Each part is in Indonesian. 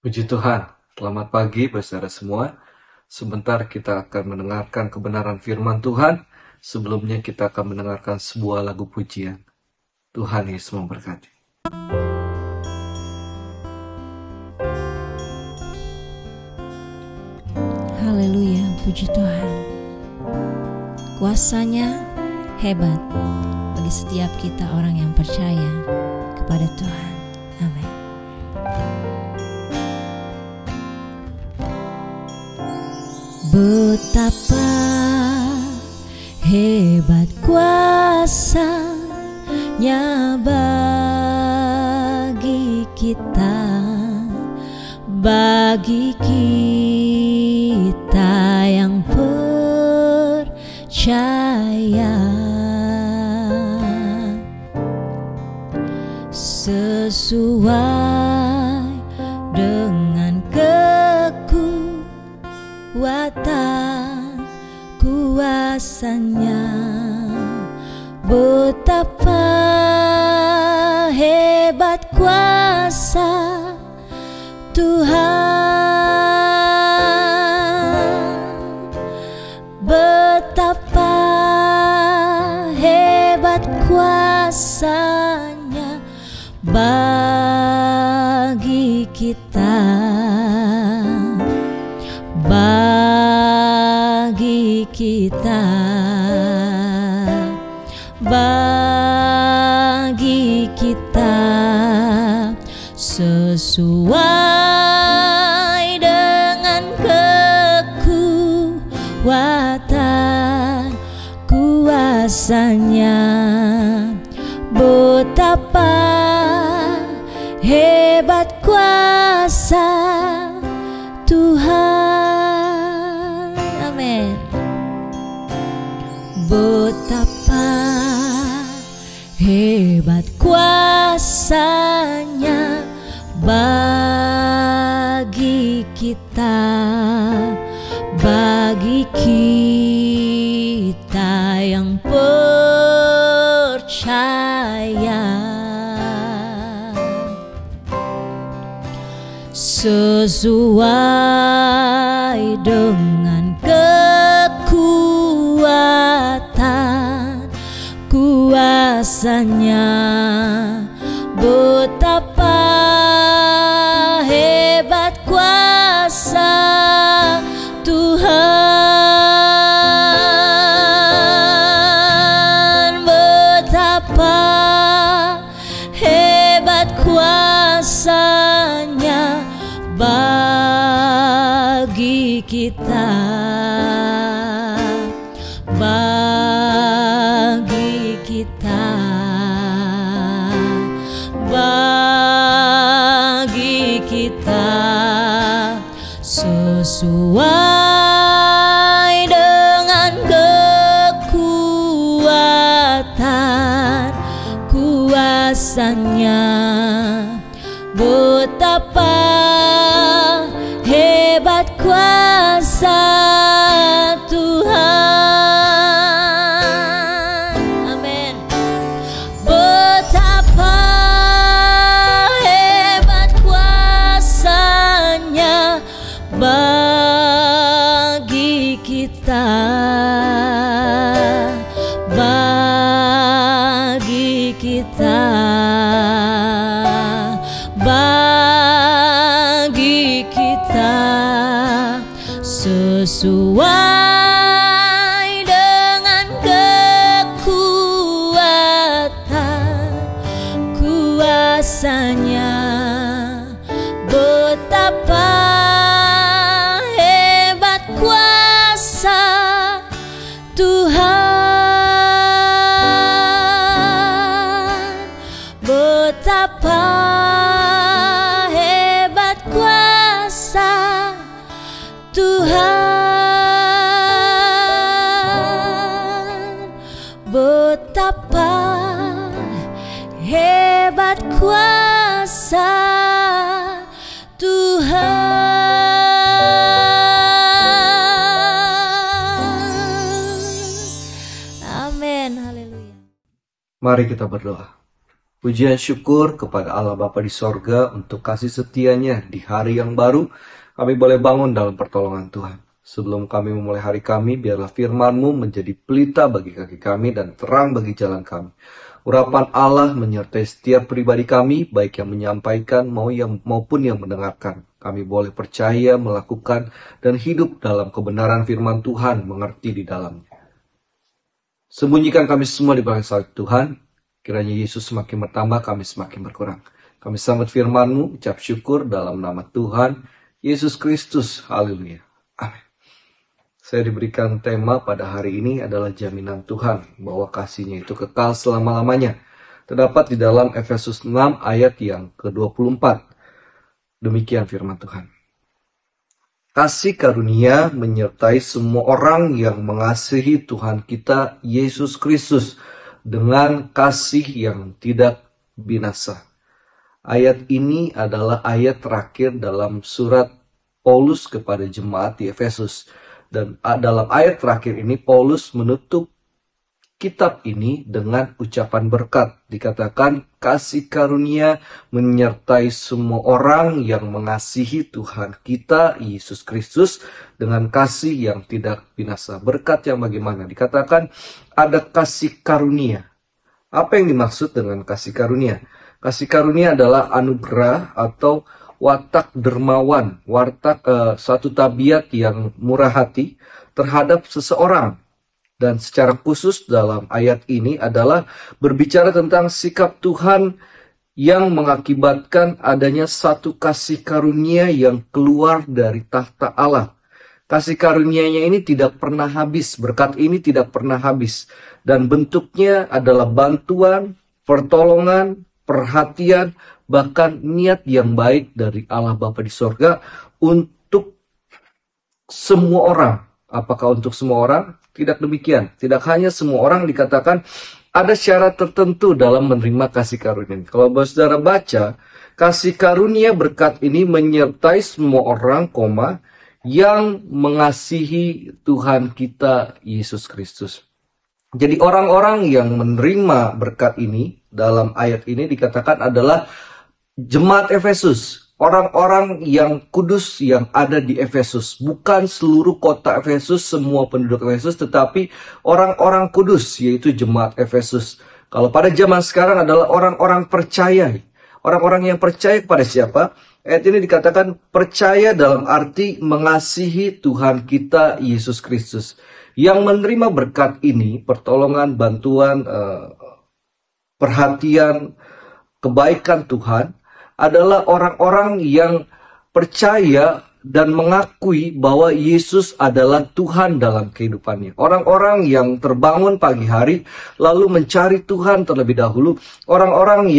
Puji Tuhan, selamat pagi saudara semua. Sebentar kita akan mendengarkan kebenaran firman Tuhan. Sebelumnya kita akan mendengarkan sebuah lagu pujian. Tuhan Yesus memberkati. Haleluya, puji Tuhan. Kuasanya hebat bagi setiap kita orang yang percaya kepada Tuhan. Amin. Betapa hebat kuasanya bagi kita, bagi kita yang percaya. Sesuai dengan kekuatan kuasanya, betapa hebat kuasa Tuhan, betapa hebat kuasanya bagi kita, bagi kita, bagi kita, sesuai dengan kekuatan kuasanya, betapa hebat kuasa Tuhan. Amin. Betapa hebat kuasanya bagi kita, bagi kita yang percaya. Sesuai dengan kekuatan kuasanya, betapa hebat kuasa Tuhan, betapa hebat kuasanya bagi kita, bagi kita, bagi kita, sesuai dengan kekuatan kuasanya, betapa hebat kuasa Tuhan. Amin. Betapa hebat kuasanya bagi kita, bagi kita, bagi kita, sesuai dengan kekuatan kuasanya, betapa hebat kuasa Tuhan, betapa hebat kuasa Tuhan, betapa hebat kuasa Tuhan. Amin. Haleluya. Mari kita berdoa. Pujian syukur kepada Allah Bapa di sorga untuk kasih setianya di hari yang baru. Kami boleh bangun dalam pertolongan Tuhan. Sebelum kami memulai hari kami, biarlah firman-Mu menjadi pelita bagi kaki kami dan terang bagi jalan kami. Urapan Allah menyertai setiap pribadi kami, baik yang menyampaikan maupun yang mendengarkan. Kami boleh percaya, melakukan, dan hidup dalam kebenaran firman Tuhan, mengerti di dalamnya. Sembunyikan kami semua di belakang salib Tuhan. Kiranya Yesus semakin bertambah, kami semakin berkurang. Kami sambut firman-Mu, ucap syukur dalam nama Tuhan Yesus Kristus. Haleluya. Amin. Saya diberikan tema pada hari ini adalah jaminan Tuhan bahwa kasih-Nya itu kekal selama-lamanya. Terdapat di dalam Efesus 6 ayat yang ke-24. Demikian firman Tuhan. Kasih karunia menyertai semua orang yang mengasihi Tuhan kita Yesus Kristus dengan kasih yang tidak binasa. Ayat ini adalah ayat terakhir dalam surat Paulus kepada jemaat di Efesus. Dan dalam ayat terakhir ini Paulus menutup kitab ini dengan ucapan berkat. Dikatakan kasih karunia menyertai semua orang yang mengasihi Tuhan kita Yesus Kristus dengan kasih yang tidak binasa. Berkat yang bagaimana? Dikatakan ada kasih karunia. Apa yang dimaksud dengan kasih karunia? Kasih karunia adalah anugerah atau watak dermawan, satu tabiat yang murah hati terhadap seseorang. Dan secara khusus dalam ayat ini adalah berbicara tentang sikap Tuhan yang mengakibatkan adanya satu kasih karunia yang keluar dari tahta Allah. Kasih karunia-Nya ini tidak pernah habis, berkat ini tidak pernah habis. Dan bentuknya adalah bantuan, pertolongan, perhatian, bahkan niat yang baik dari Allah Bapa di sorga untuk semua orang. Apakah untuk semua orang? Tidak demikian. Tidak hanya semua orang, dikatakan ada syarat tertentu dalam menerima kasih karunia. Kalau saudara baca, kasih karunia berkat ini menyertai semua orang, yang mengasihi Tuhan kita Yesus Kristus. Jadi orang-orang yang menerima berkat ini dalam ayat ini dikatakan adalah jemaat Efesus. Orang-orang yang kudus yang ada di Efesus. Bukan seluruh kota Efesus, semua penduduk Efesus, tetapi orang-orang kudus, yaitu jemaat Efesus. Kalau pada zaman sekarang adalah orang-orang percaya. Orang-orang yang percaya kepada siapa? Ayat ini dikatakan percaya dalam arti mengasihi Tuhan kita Yesus Kristus. Yang menerima berkat ini, pertolongan, bantuan, perhatian, kebaikan Tuhan, adalah orang-orang yang percaya dan mengakui bahwa Yesus adalah Tuhan dalam kehidupannya. Orang-orang yang terbangun pagi hari lalu mencari Tuhan terlebih dahulu. Orang-orang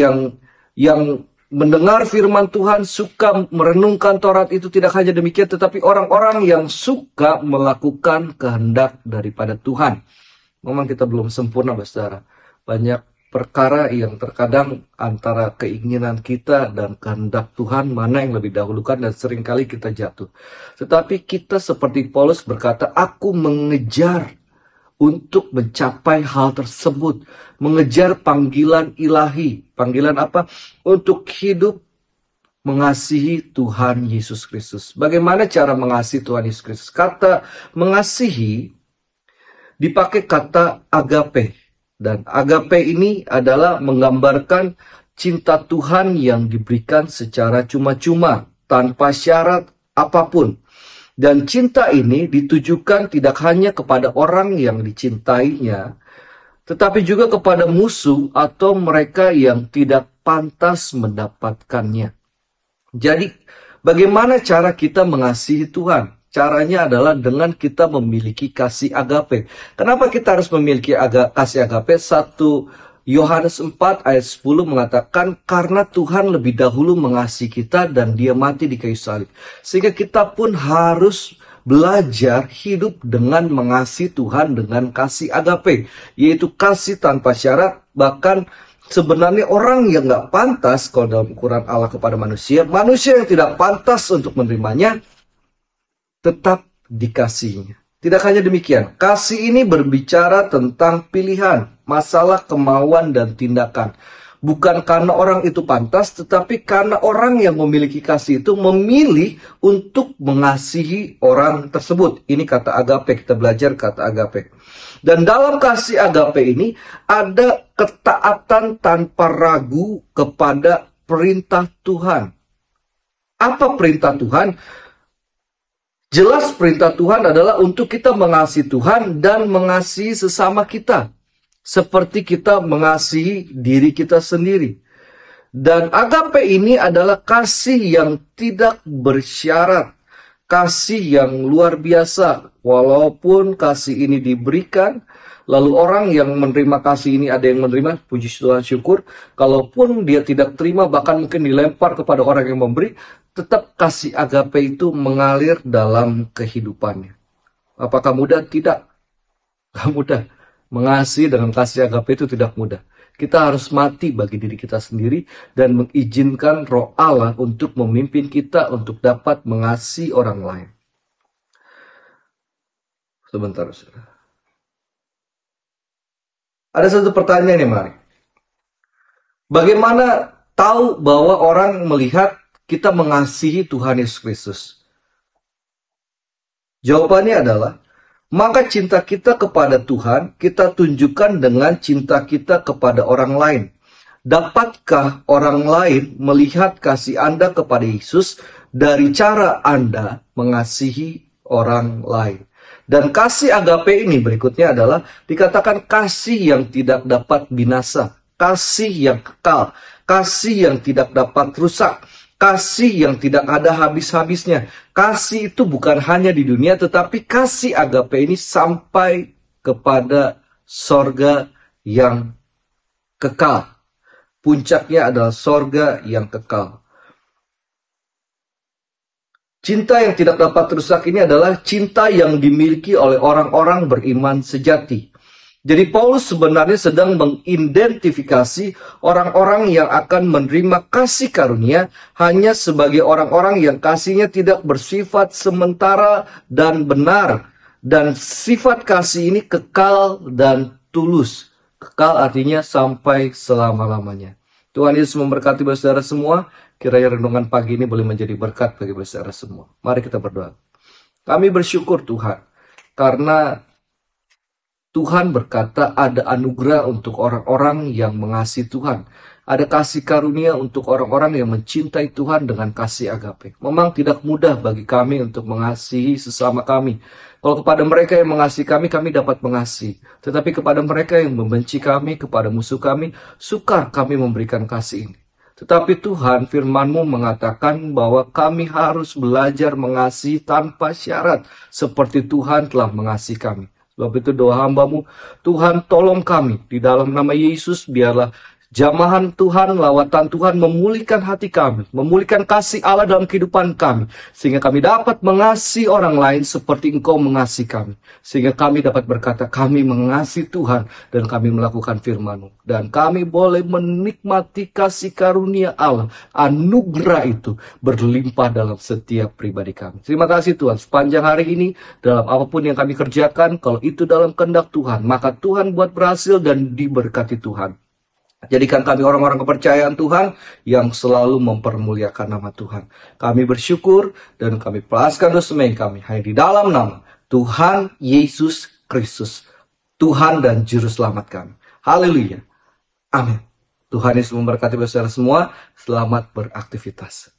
yang mendengar firman Tuhan, suka merenungkan Taurat itu, tidak hanya demikian, tetapi orang-orang yang suka melakukan kehendak daripada Tuhan. Memang kita belum sempurna, saudara. Banyak perkara yang terkadang antara keinginan kita dan kehendak Tuhan mana yang lebih dahulukan dan seringkali kita jatuh. Tetapi kita seperti Paulus berkata, aku mengejar untuk mencapai hal tersebut. Mengejar panggilan ilahi. Panggilan apa? Untuk hidup mengasihi Tuhan Yesus Kristus. Bagaimana cara mengasihi Tuhan Yesus Kristus? Kata mengasihi dipakai kata agape. Dan agape ini adalah menggambarkan cinta Tuhan yang diberikan secara cuma-cuma, tanpa syarat apapun. Dan cinta ini ditujukan tidak hanya kepada orang yang dicintainya, tetapi juga kepada musuh atau mereka yang tidak pantas mendapatkannya. Jadi, bagaimana cara kita mengasihi Tuhan? Caranya adalah dengan kita memiliki kasih agape. Kenapa kita harus memiliki kasih agape? 1 Yohanes 4 ayat 10 mengatakan, karena Tuhan lebih dahulu mengasihi kita dan Dia mati di kayu salib. Sehingga kita pun harus belajar hidup dengan mengasihi Tuhan dengan kasih agape. Yaitu kasih tanpa syarat, bahkan sebenarnya orang yang gak pantas, kalau dalam ukuran Allah kepada manusia yang tidak pantas untuk menerimanya, tetap dikasihinya. Tidak hanya demikian, kasih ini berbicara tentang pilihan, masalah kemauan dan tindakan. Bukan karena orang itu pantas, tetapi karena orang yang memiliki kasih itu memilih untuk mengasihi orang tersebut. Ini kata agape, kita belajar kata agape. Dan dalam kasih agape ini ada ketaatan tanpa ragu kepada perintah Tuhan. Apa perintah Tuhan? Jelas perintah Tuhan adalah untuk kita mengasihi Tuhan dan mengasihi sesama kita. Seperti kita mengasihi diri kita sendiri. Dan agape ini adalah kasih yang tidak bersyarat. Kasih yang luar biasa. Walaupun kasih ini diberikan, lalu orang yang menerima kasih ini ada yang menerima, puji Tuhan syukur. Kalaupun dia tidak terima, bahkan mungkin dilempar kepada orang yang memberi, tetap kasih agape itu mengalir dalam kehidupannya. Apakah mudah? Tidak. Tidak mudah. Mengasihi dengan kasih agape itu tidak mudah. Kita harus mati bagi diri kita sendiri dan mengizinkan Roh Allah untuk memimpin kita untuk dapat mengasihi orang lain. Sebentar, saudara. Ada satu pertanyaan nih, mari. Bagaimana tahu bahwa orang melihat kita mengasihi Tuhan Yesus Kristus? Jawabannya adalah, maka cinta kita kepada Tuhan, kita tunjukkan dengan cinta kita kepada orang lain. Dapatkah orang lain melihat kasih Anda kepada Yesus dari cara Anda mengasihi orang lain? Dan kasih agape ini berikutnya adalah dikatakan kasih yang tidak dapat binasa, kasih yang kekal, kasih yang tidak dapat rusak, kasih yang tidak ada habis-habisnya. Kasih itu bukan hanya di dunia, tetapi kasih agape ini sampai kepada sorga yang kekal. Puncaknya adalah sorga yang kekal. Cinta yang tidak dapat rusak ini adalah cinta yang dimiliki oleh orang-orang beriman sejati. Jadi Paulus sebenarnya sedang mengidentifikasi orang-orang yang akan menerima kasih karunia hanya sebagai orang-orang yang kasihnya tidak bersifat sementara dan benar. Dan sifat kasih ini kekal dan tulus. Kekal artinya sampai selama-lamanya. Tuhan Yesus memberkati saudara semua. Kiranya renungan pagi ini boleh menjadi berkat bagi saudara semua. Mari kita berdoa. Kami bersyukur Tuhan, karena Tuhan berkata ada anugerah untuk orang-orang yang mengasihi Tuhan. Ada kasih karunia untuk orang-orang yang mencintai Tuhan dengan kasih agape. Memang tidak mudah bagi kami untuk mengasihi sesama kami. Kalau kepada mereka yang mengasihi kami, kami dapat mengasihi. Tetapi kepada mereka yang membenci kami, kepada musuh kami, sukar kami memberikan kasih ini. Tetapi Tuhan, firman-Mu mengatakan bahwa kami harus belajar mengasihi tanpa syarat, seperti Tuhan telah mengasihi kami. Sebab itu doa hamba-Mu, Tuhan tolong kami, di dalam nama Yesus biarlah jamahan Tuhan, lawatan Tuhan memulihkan hati kami, memulihkan kasih Allah dalam kehidupan kami, sehingga kami dapat mengasihi orang lain seperti Engkau mengasihi kami. Sehingga kami dapat berkata, kami mengasihi Tuhan dan kami melakukan firman-Mu. Dan kami boleh menikmati kasih karunia Allah, anugerah itu berlimpah dalam setiap pribadi kami. Terima kasih Tuhan, sepanjang hari ini, dalam apapun yang kami kerjakan, kalau itu dalam kehendak Tuhan, maka Tuhan buat berhasil dan diberkati Tuhan. Jadikan kami orang-orang kepercayaan Tuhan yang selalu mempermuliakan nama Tuhan. Kami bersyukur dan kami pelaskan dosa kami hanya di dalam nama Tuhan Yesus Kristus, Tuhan dan Juru Selamat kami. Haleluya. Amin. Tuhan Yesus memberkati saudara semua. Selamat beraktivitas.